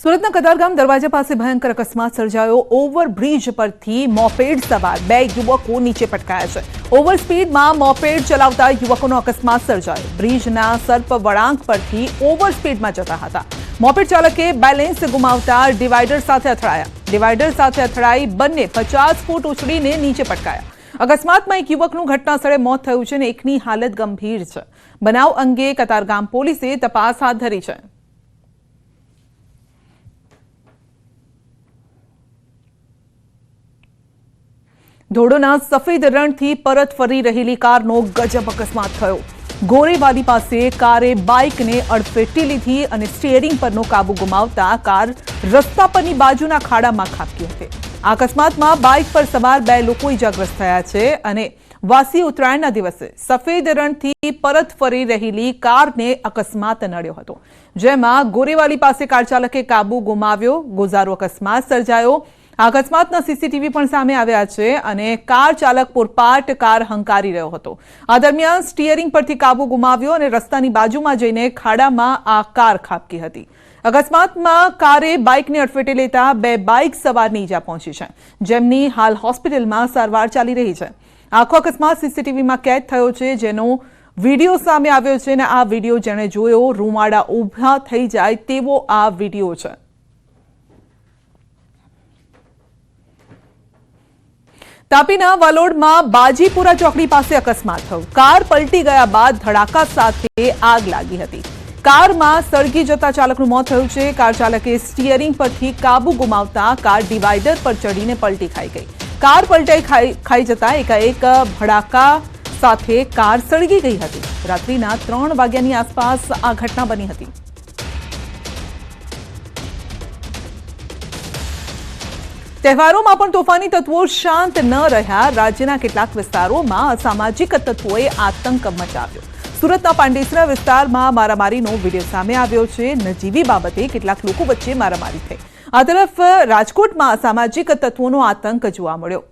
સુરતના કતારગામ દરવાજા પાસે ભયંકર અકસ્માત સર્જાયો। ઓવરબ્રિજ પરથી મોપેડ સવાર બે યુવકો નીચે પટકાયા છે। ઓવર સ્પીડમાં મોપેડ ચલાવતા યુવકોનો અકસ્માત સર્જાયો। બ્રિજના સર્પ વળાંક પરથી ઓવર સ્પીડમાં જતા હતા। મોપેડ ચાલકે બેલેન્સ ગુમાવતા ડિવાઈડર સાથે અથડાયા। ડિવાઈડર સાથે અથડાઈ બંને 50 ફૂટ ઉછળીને નીચે પટકાયા। અકસ્માતમાં એક યુવકનું ઘટના સ્થળે મોત થયું છે અને એકની હાલત ગંભીર છે। બનાવ અંગે કતારગામ પોલીસે તપાસ હાથ ધરી છે। ધોળોના સફેદ રણથી પરત ફરી રહેલી કારનો ગજબ અકસ્માત થયો। ગોરેવાલી પાસે કારે બાઇકને અડફેટી લીધી અને સ્ટીયરિંગ પરનો કાબુ ગુમાવતા કાર રસ્તા પરની બાજુના ખાડામાં ખાબકી હતી। આ અકસ્માતમાં બાઇક પર સવાર બે લોકો ઇજાગ્રસ્ત થયા છે અને વાસી ઉત્તરાયણના દિવસે સફેદ રણથી પરત ફરી રહેલી કારને અકસ્માત નડ્યો હતો, જેમાં ગોરેવાલી પાસે કાર ચાલકે કાબુ ગુમાવ્યો। ગોઝારો અકસ્માત સર્જાયો। અકસ્માતના સીસીટીવી પણ સામે આવ્યા છે અને કાર ચાલક પૂરપાટ કાર હંકારી રહ્યો હતો। આ દરમિયાન સ્ટીયરિંગ પરથી કાબુ ગુમાવ્યો અને રસ્તાની બાજુમાં જઈને ખાડામાં આ કાર ખાબકી હતી। અકસ્માતમાં કારે બાઇકને અડફેટે લેતા બે બાઇક સવારની ઈજા પહોંચી છે, જેમની હાલ હોસ્પિટલમાં સારવાર ચાલી રહી છે। આખો અકસ્માત સીસીટીવીમાં કેદ થયો છે, જેનો વિડીયો સામે આવ્યો છે અને આ વિડીયો જેણે જોયો રૂંવાડા ઊભા થઈ જાય તેવો આ વિડીયો છે। તાપીના વાલોડમાં બાજીપુરા ચોકડી પાસે અકસ્માત થયો। કાર પલટી ગયા બાદ ધડાકા સાથે આગ લાગી હતી। કારમાં સળગી જતા ચાલકનું મોત થયું છે। કાર ચાલકે સ્ટીયરિંગ પરથી કાબુ ગુમાવતા કાર ડિવાઈડર પર ચડીને પલટી ખાઈ ગઈ। કાર પલટાઈ ખાઈ જતા એકાએક ભડાકા સાથે કાર સળગી ગઈ હતી। રાત્રિના 3 વાગ્યાની આસપાસ આ ઘટના બની હતી। તહેવારોમાં પણ તોફાની તત્વો શાંત ન રહ્યા। રાજ્યના કેટલાક વિસ્તારોમાં અસામાજિક તત્વોએ આતંક મચાવ્યો। સુરતના પાંડેસરા વિસ્તારમાં મારામારીનો વિડીયો સામે આવ્યો છે। નજીવી બાબતે કેટલાક લોકો વચ્ચે મારામારી થઈ। આ તરફ રાજકોટમાં અસામાજિક તત્વોનો આતંક જોવા મળ્યો।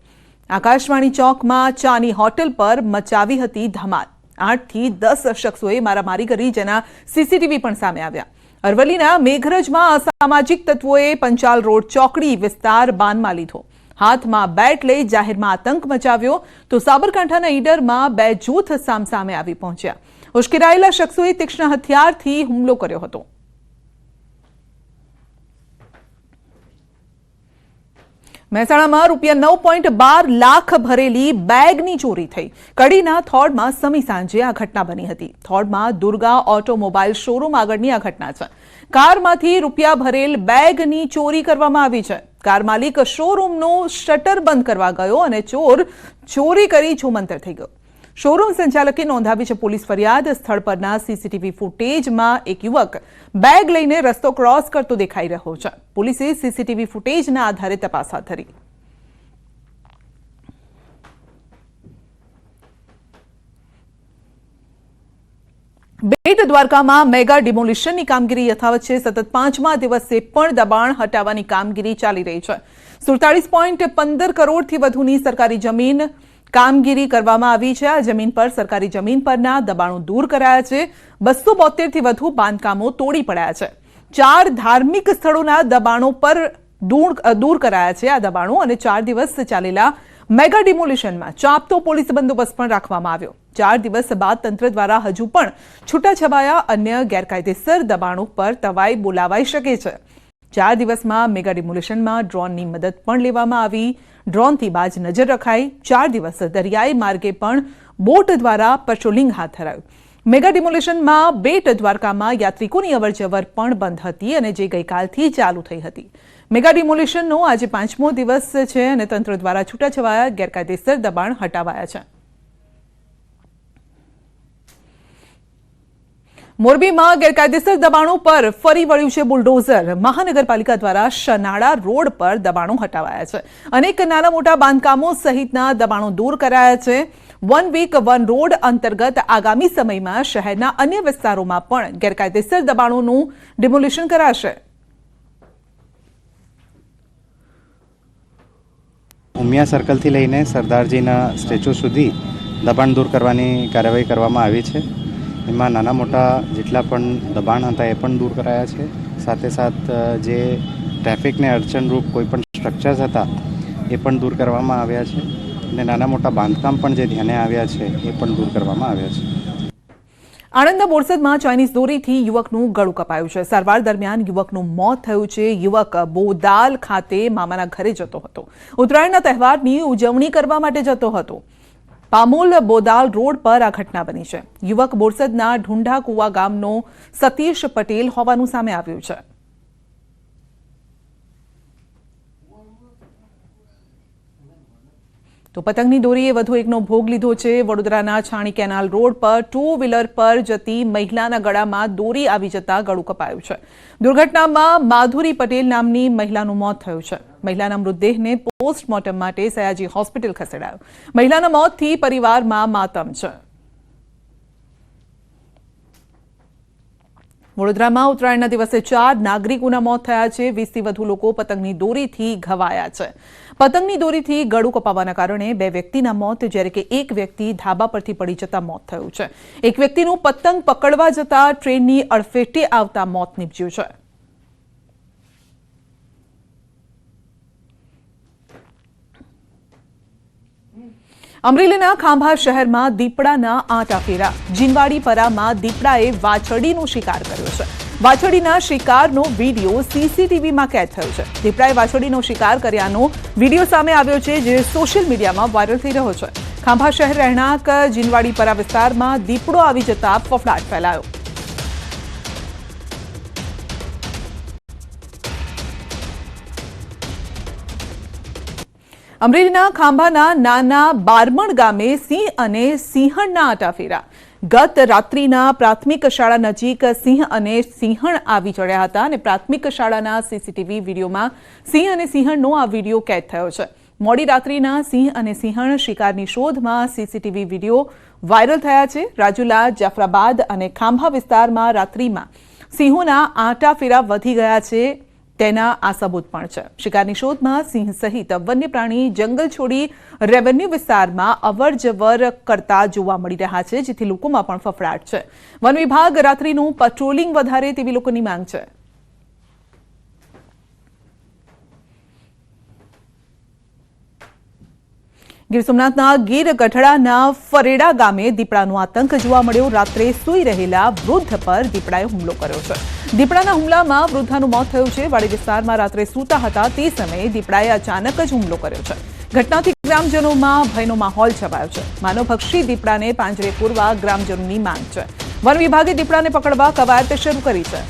આકાશવાણી ચોકમાં ચાની હોટેલ પર મચાવી હતી ધમાલ। 8 થી 10 શખ્સોએ મારામારી કરી, જેના સીસીટીવી પણ સામે આવ્યા। અરવલ્લીના મેઘરજમાં અસામાજિક તત્વોએ પંચાલ રોડ ચોકડી વિસ્તાર બાનમાં લીધો। હાથમાં બેટ લઈ જાહેરમાં આતંક મચાવ્યો, તો સાબરકાંઠાના ઈડરમાં બે જૂથ સામસામે આવી પહોંચ્યા। ઉશ્કેરાયેલા શખ્સોએ તીક્ષ્ણ હથિયારથી હુમલો કર્યો હતો। મહેસાણામાં ₹9.12 લાખ ભરેલી બેગની ચોરી થઈ। કડીના થોડમાં સમી સાંજે આ ઘટના બની હતી। થોડમાં દુર્ગા ઓટોમોબાઈલ શોરૂમ આગળની આ ઘટના છે। કારમાંથી રૂપિયા ભરેલ બેગની ચોરી કરવામાં આવી છે। કાર માલિક શોરૂમનું શટર બંધ કરવા ગયો અને ચોર ચોરી કરી છૂમંતર થઈ ગયો। શોરૂમ સંચાલકે નોંધાવી છે પોલીસ ફરિયાદ। સ્થળ પરના સીસીટીવી ફૂટેજમાં એક યુવક બેગ લઈને રસ્તો ક્રોસ કરતો દેખાઈ રહ્યો છે। પોલીસે સીસીટીવી ફૂટેજના આધારે તપાસ હાથ ધરી। બેટ દ્વારકામાં મેગા ડિમોલિશનની કામગીરી યથાવત છે। સતત 5મા દિવસે પણ દબાણ હટાવવાની કામગીરી ચાલી રહી છે। 47.15 કરોડથી વધુની સરકારી જમીન કામગીરી કરવામાં આવી છે। આ જમીન પર સરકારી જમીન પરના દબાણો દૂર કરાયા છે। 272થી વધુ બાંધકામો તોડી પડાયા છે। 4 ધાર્મિક સ્થળોના દબાણો પર દૂર કરાયા છે। આ દબાણો અને 4 દિવસ ચાલેલા મેગા ડિમોલિશનમાં ચાંપતો પોલીસ બંદોબસ્ત પણ રાખવામાં આવ્યો। 4 દિવસ બાદ તંત્ર દ્વારા હજુ પણ છૂટાછવાયા અન્ય ગેરકાયદેસર દબાણો પર તવાઈ બોલાવાઈ શકે છે। 4 દિવસમાં મેગા ડિમોલિશનમાં ડ્રોનની મદદ પણ લેવામાં આવી। ડ્રોનથી બાજ નજર રખાઈ। 4 દિવસ દરિયાઈ માર્ગે પણ બોટ દ્વારા પેટ્રોલિંગ હાથ ધરાયું। મેગા ડિમોલિશનમાં બેટ દ્વારકામાં યાત્રિકોની અવરજવર પણ બંધ હતી અને જે ગઈકાલથી ચાલુ થઈ હતી। મેગા ડિમોલિશનનો આજે 5મો દિવસ છે અને તંત્ર દ્વારા છૂટાછવાયા ગેરકાયદેસર દબાણ હટાવાયા છે। મોરબીમાં ગેરકાયદેસર દબાણો પર ફરી વળ્યું છે બુલડોઝર। મહાનગરપાલિકા દ્વારા શનાળા રોડ પર દબાણો હટાવાયા છે। અનેક નાના મોટા બાંધકામો સહિતના દબાણો દૂર કરાયા છે। વન વીક વન રોડ અંતર્ગત આગામી સમયમાં શહેરના અન્ય વિસ્તારોમાં પણ ગેરકાયદેસર દબાણોનું ડિમોલિશન કરાશે। ઉમિયા સર્કલથી લઈને સરદારજીના સ્ટેચ્યુ સુધી દબાણ દૂર કરવાની કાર્યવાહી કરવામાં આવી છે। એમાં નાના મોટા જેટલા પણ દબાણ હતા એ પણ દૂર કરાયા છે। સાથે સાથ જે ટ્રાફિકને અડચણરૂપ કોઈપણ સ્ટ્રક્ચર્સ હતા એ પણ દૂર કરવામાં આવ્યા છે અને નાના મોટા બાંધકામ પણ જે ધ્યાને આવ્યા છે એ પણ દૂર કરવામાં આવ્યા છે. આણંદના બોરસદમાં ચાઇનીઝ દોરીથી યુવકનું ગળું કપાયું છે. સારવાર દરમિયાન યુવકનું મોત થયું છે. યુવક બોદાલ ખાતે મામાના ઘરે જતો હતો. ઉત્તરાયણના તહેવારની ઉજવણી કરવા માટે જતો હતો. પામોલ બોદાલ રોડ પર આ ઘટના બની છે. યુવક બોરસદના ઢુંઢા કુવા ગામનો સતીશ પટેલ હોવાનું સામે આવ્યું છે. તો પતંગની દોરીએ વધુ એકનો ભોગ લીધો છે. વડોદરાના છાણી કેનાલ રોડ પર 2 વ્હીલર પર જતી મહિલાના ગળામાં દોરી આવી જતા ગળું કપાયું છે. દુર્ઘટનામાં માધુરી પટેલ નામની મહિલાનું મોત થયું છે. મહિલાના મૃતદેહને પોસ્ટમોર્ટમ માટે સયાજી હોસ્પિટલ ખસેડાયો. મહિલાના મોતથી પરિવારમાં માતમ છે. વડોદરામાં ઉત્તરાયણના દિવસે 4 નાગરિકોના મોત થયા છે. 20થી વધુ લોકો પતંગની દોરીથી ઘવાયા છે. પતંગની દોરીથી ગળું કપાવાના કારણે 2 વ્યક્તિના મોત, જ્યારે કે એક વ્યક્તિ ધાબા પરથી પડી જતા મોત થયું છે. એક વ્યક્તિનું પતંગ પકડવા જતા ટ્રેનની અડફેટે આવતા મોત નીપજ્યું છે. અમરેલીના ખાંભા શહેરમાં દીપડાના આંટા ફેરા. જીનવાડીપરામાં દીપડાએ વાછરડીનો શિકાર કર્યો છે. વાછરડીના શિકારનો વિડીયો સીસીટીવીમાં કેદ થયો છે. દીપડાએ વાછરડીનો શિકાર કર્યાનો વિડીયો સામે આવ્યો છે, જે સોશિયલ મીડિયામાં વાયરલ થઈ રહ્યો છે. ખાંભા શહેર રહેણાંક જીનવાડીપરા વિસ્તારમાં દીપડો આવી જતા ફફડાટ ફેલાયો. અમરેલીના ખાંભાના નાના બારમણ ગામે સિંહ અને સિંહણના આંટાફેરા. ગત રાત્રિના પ્રાથમિક શાળા નજીક સિંહ અને સિંહણ આવી ચડ્યા હતા અને પ્રાથમિક શાળાના સીસીટીવી વિડીયોમાં સિંહ અને સિંહણનો આ વિડીયો કેદ થયો છે. મોડી રાત્રિના સિંહ અને સિંહણ શિકારની શોધમાં સીસીટીવી વિડીયો વાયરલ થયા છે. રાજુલા, જાફરાબાદ અને ખાંભા વિસ્તારમાં રાત્રિમાં સિંહોના આંટાફેરા વધી ગયા છે, તેના આ સબૂત પણ છે. શિકારની શોધમાં સિંહ સહિત વન્ય પ્રાણી જંગલ છોડી રેવન્યુ વિસ્તારમાં અવરજવર કરતા જોવા મળી રહ્યા છે, જેથી લોકોમાં પણ ફફડાટ છે. વન વિભાગ રાત્રિનું પેટ્રોલિંગ વધારે તેવી લોકોની માંગ છે. ગીર સોમનાથના ગીર ગઢડાના ફરેડા ગામે દીપડાનો આતંક જોવા મળ્યો. રાત્રે સૂઈ રહેલા વૃદ્ધ પર દીપડાએ હુમલો કર્યો છે. દીપડાના હુમલામાં વૃદ્ધાનું મોત થયું છે. વાડી વિસ્તારમાં રાત્રે સૂતા હતા તે સમયે દીપડાએ અચાનક જ હુમલો કર્યો છે. ઘટનાથી ગ્રામજનોમાં ભયનો માહોલ છવાયો છે. માનવભક્ષી દીપડાને પાંજરે પૂરવા ગ્રામજનોની માંગ છે. વન વિભાગે દીપડાને પકડવા કવાયત શરૂ કરી છે.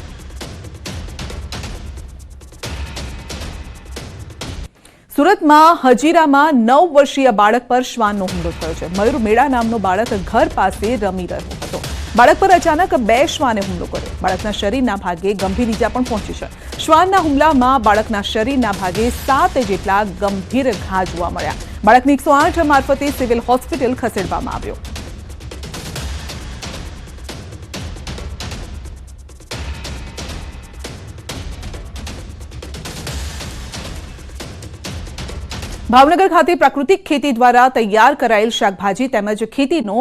સુરતમાં હજીરામાં 9 વર્ષીય બાળક પર શ્વાનનો હુમલો થયો છે. મયુર મેળા નામનો બાળક ઘર પાસે રમી રહ્યો હતો. બાળક પર અચાનક 2 શ્વાને હુમલો કર્યો. બાળકના શરીરના ભાગે ગંભીર ઈજા પણ પહોંચી છે. શ્વાનના હુમલામાં બાળકના શરીરના ભાગે 7 જેટલા ગંભીર ઘા જોવા મળ્યા. બાળકને 108 મારફતે સિવિલ હોસ્પિટલ ખસેડવામાં આવ્યો. ભાવનગર ખાતે પ્રાકૃતિક ખેતી દ્વારા તૈયાર કરાયેલ શાકભાજી તેમજ ખેતીનો